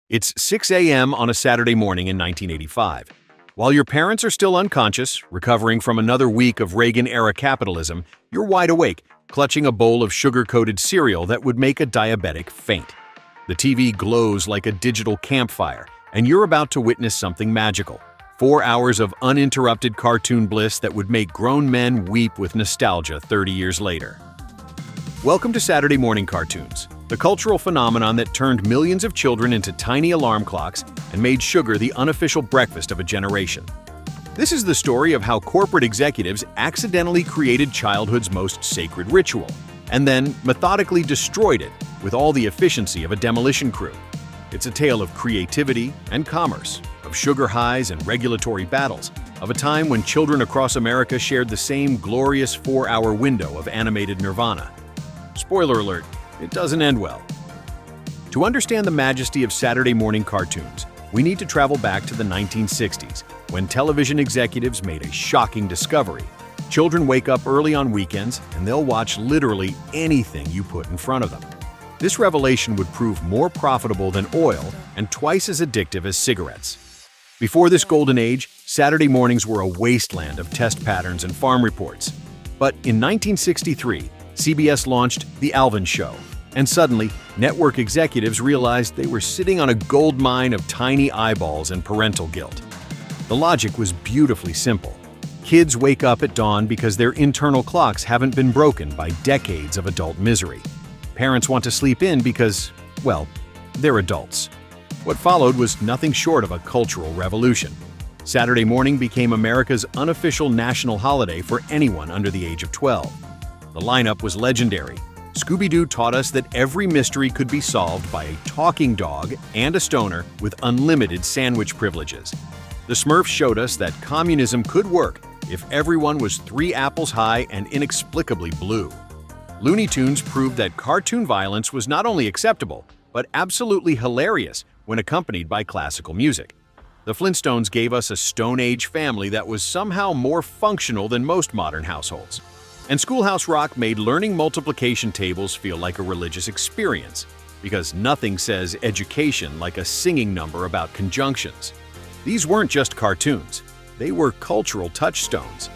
It's 6 a.m. on a Saturday morning in 1985. While your parents are still unconscious, recovering from another week of Reagan-era capitalism, you're wide awake, clutching a bowl of sugar-coated cereal that would make a diabetic faint. The TV glows like a digital campfire, and you're about to witness something magical. 4 hours of uninterrupted cartoon bliss that would make grown men weep with nostalgia 30 years later. Welcome to Saturday Morning Cartoons, the cultural phenomenon that turned millions of children into tiny alarm clocks and made sugar the unofficial breakfast of a generation. This is the story of how corporate executives accidentally created childhood's most sacred ritual, and then methodically destroyed it with all the efficiency of a demolition crew. It's a tale of creativity and commerce, of sugar highs and regulatory battles, of a time when children across America shared the same glorious 4-hour window of animated nirvana. Spoiler alert, it doesn't end well. To understand the majesty of Saturday morning cartoons, we need to travel back to the 1960s, when television executives made a shocking discovery. Children wake up early on weekends, and they'll watch literally anything you put in front of them. This revelation would prove more profitable than oil and twice as addictive as cigarettes. Before this golden age, Saturday mornings were a wasteland of test patterns and farm reports. But in 1963, CBS launched The Alvin Show, and suddenly, network executives realized they were sitting on a gold mine of tiny eyeballs and parental guilt. The logic was beautifully simple. Kids wake up at dawn because their internal clocks haven't been broken by decades of adult misery. Parents want to sleep in because, well, they're adults. What followed was nothing short of a cultural revolution. Saturday morning became America's unofficial national holiday for anyone under the age of 12. The lineup was legendary. Scooby-Doo taught us that every mystery could be solved by a talking dog and a stoner with unlimited sandwich privileges. The Smurfs showed us that communism could work if everyone was 3 apples high and inexplicably blue. Looney Tunes proved that cartoon violence was not only acceptable, but absolutely hilarious when accompanied by classical music. The Flintstones gave us a Stone Age family that was somehow more functional than most modern households. And Schoolhouse Rock made learning multiplication tables feel like a religious experience, because nothing says education like a singing number about conjunctions. These weren't just cartoons, they were cultural touchstones.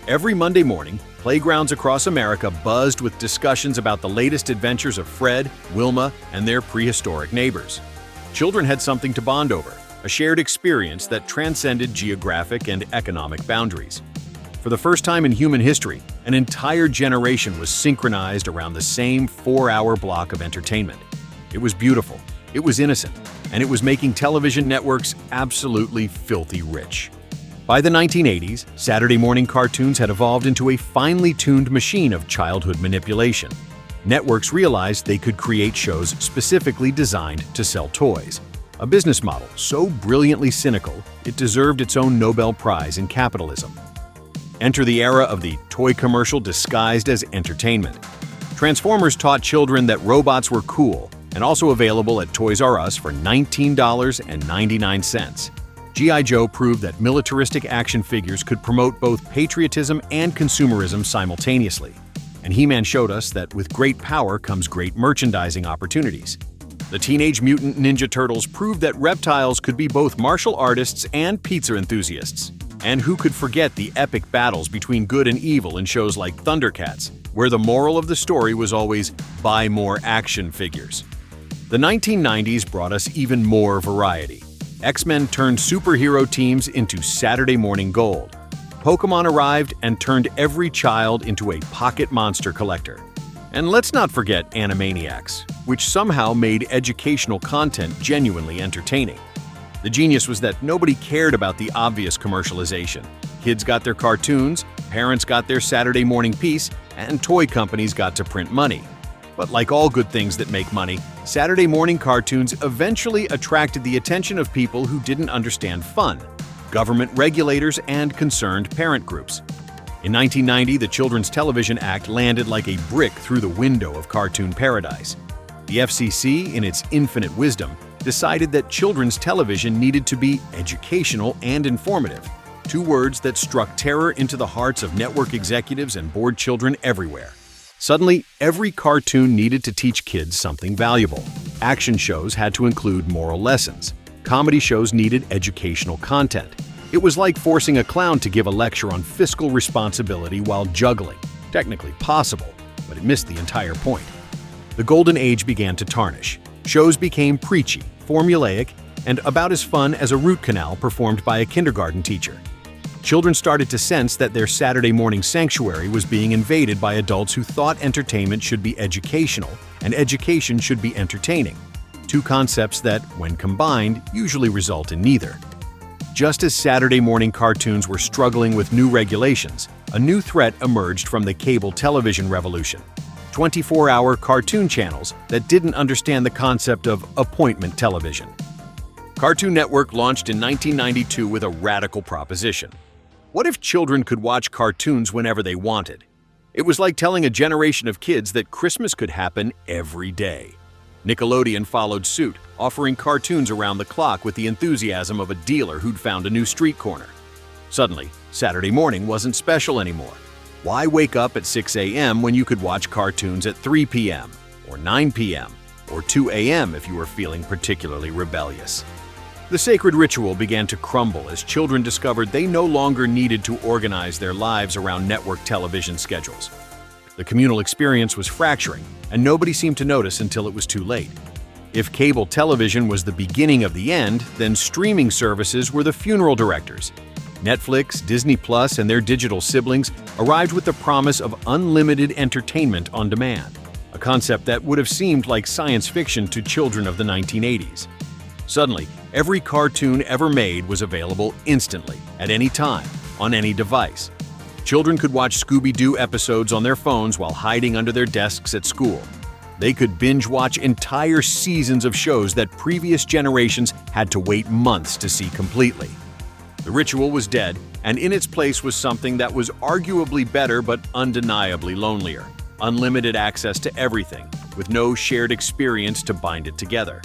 Every Monday morning, playgrounds across America buzzed with discussions about the latest adventures of Fred, Wilma, and their prehistoric neighbors. Children had something to bond over, a shared experience that transcended geographic and economic boundaries. For the first time in human history, an entire generation was synchronized around the same 4-hour block of entertainment. It was beautiful, it was innocent, and it was making television networks absolutely filthy rich. By the 1980s, Saturday morning cartoons had evolved into a finely tuned machine of childhood manipulation. Networks realized they could create shows specifically designed to sell toys, a business model so brilliantly cynical it deserved its own Nobel Prize in capitalism. Enter the era of the toy commercial disguised as entertainment. Transformers taught children that robots were cool and also available at Toys R Us for $19.99. G.I. Joe proved that militaristic action figures could promote both patriotism and consumerism simultaneously. And He-Man showed us that with great power comes great merchandising opportunities. The Teenage Mutant Ninja Turtles proved that reptiles could be both martial artists and pizza enthusiasts. And who could forget the epic battles between good and evil in shows like Thundercats, where the moral of the story was always buy more action figures. The 1990s brought us even more variety. X-Men turned superhero teams into Saturday morning gold. Pokémon arrived and turned every child into a pocket monster collector. And let's not forget Animaniacs, which somehow made educational content genuinely entertaining. The genius was that nobody cared about the obvious commercialization. Kids got their cartoons, parents got their Saturday morning piece, and toy companies got to print money. But like all good things that make money, Saturday morning cartoons eventually attracted the attention of people who didn't understand fun, government regulators, and concerned parent groups. In 1990, the Children's Television Act landed like a brick through the window of cartoon paradise. The FCC, in its infinite wisdom, decided that children's television needed to be educational and informative, 2 words that struck terror into the hearts of network executives and bored children everywhere. Suddenly, every cartoon needed to teach kids something valuable. Action shows had to include moral lessons. Comedy shows needed educational content. It was like forcing a clown to give a lecture on fiscal responsibility while juggling. Technically possible, but it missed the entire point. The golden age began to tarnish. Shows became preachy, formulaic, and about as fun as a root canal performed by a kindergarten teacher. Children started to sense that their Saturday morning sanctuary was being invaded by adults who thought entertainment should be educational and education should be entertaining, two concepts that, when combined, usually result in neither. Just as Saturday morning cartoons were struggling with new regulations, a new threat emerged from the cable television revolution: 24-hour cartoon channels that didn't understand the concept of appointment television. Cartoon Network launched in 1992 with a radical proposition. What if children could watch cartoons whenever they wanted? It was like telling a generation of kids that Christmas could happen every day. Nickelodeon followed suit, offering cartoons around the clock with the enthusiasm of a dealer who'd found a new street corner. Suddenly, Saturday morning wasn't special anymore. Why wake up at 6 a.m. when you could watch cartoons at 3 p.m., or 9 p.m., or 2 a.m. if you were feeling particularly rebellious? The sacred ritual began to crumble as children discovered they no longer needed to organize their lives around network television schedules. The communal experience was fracturing, and nobody seemed to notice until it was too late. If cable television was the beginning of the end, then streaming services were the funeral directors. Netflix, Disney Plus, and their digital siblings arrived with the promise of unlimited entertainment on demand, a concept that would have seemed like science fiction to children of the 1980s. Suddenly, every cartoon ever made was available instantly, at any time, on any device. Children could watch Scooby-Doo episodes on their phones while hiding under their desks at school. They could binge-watch entire seasons of shows that previous generations had to wait months to see completely. The ritual was dead, and in its place was something that was arguably better but undeniably lonelier: unlimited access to everything, with no shared experience to bind it together.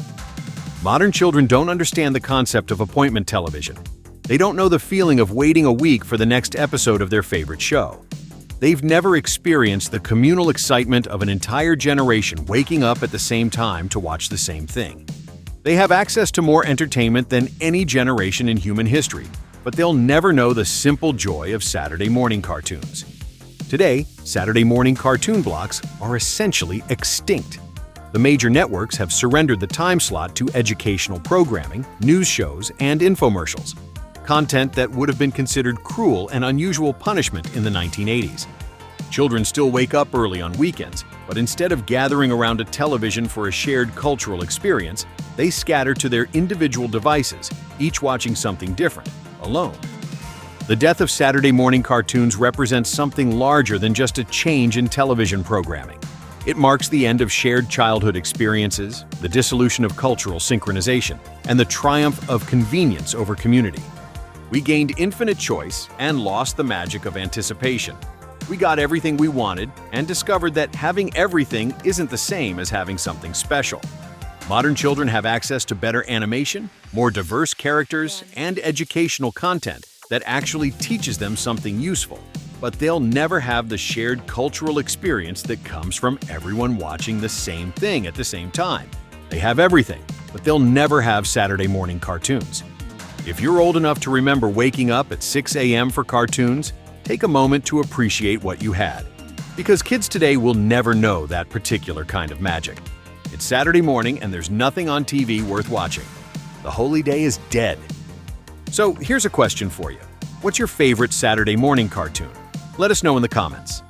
Modern children don't understand the concept of appointment television. They don't know the feeling of waiting a week for the next episode of their favorite show. They've never experienced the communal excitement of an entire generation waking up at the same time to watch the same thing. They have access to more entertainment than any generation in human history, but they'll never know the simple joy of Saturday morning cartoons. Today, Saturday morning cartoon blocks are essentially extinct. The major networks have surrendered the time slot to educational programming, news shows, and infomercials, content that would have been considered cruel and unusual punishment in the 1980s. Children still wake up early on weekends, but instead of gathering around a television for a shared cultural experience, they scatter to their individual devices, each watching something different, alone. The death of Saturday morning cartoons represents something larger than just a change in television programming. It marks the end of shared childhood experiences, the dissolution of cultural synchronization, and the triumph of convenience over community. We gained infinite choice and lost the magic of anticipation. We got everything we wanted and discovered that having everything isn't the same as having something special. Modern children have access to better animation, more diverse characters, and educational content that actually teaches them something useful. But they'll never have the shared cultural experience that comes from everyone watching the same thing at the same time. They have everything, but they'll never have Saturday morning cartoons. If you're old enough to remember waking up at 6 a.m. for cartoons, take a moment to appreciate what you had. Because kids today will never know that particular kind of magic. It's Saturday morning and there's nothing on TV worth watching. The holy day is dead. So here's a question for you. What's your favorite Saturday morning cartoon? Let us know in the comments.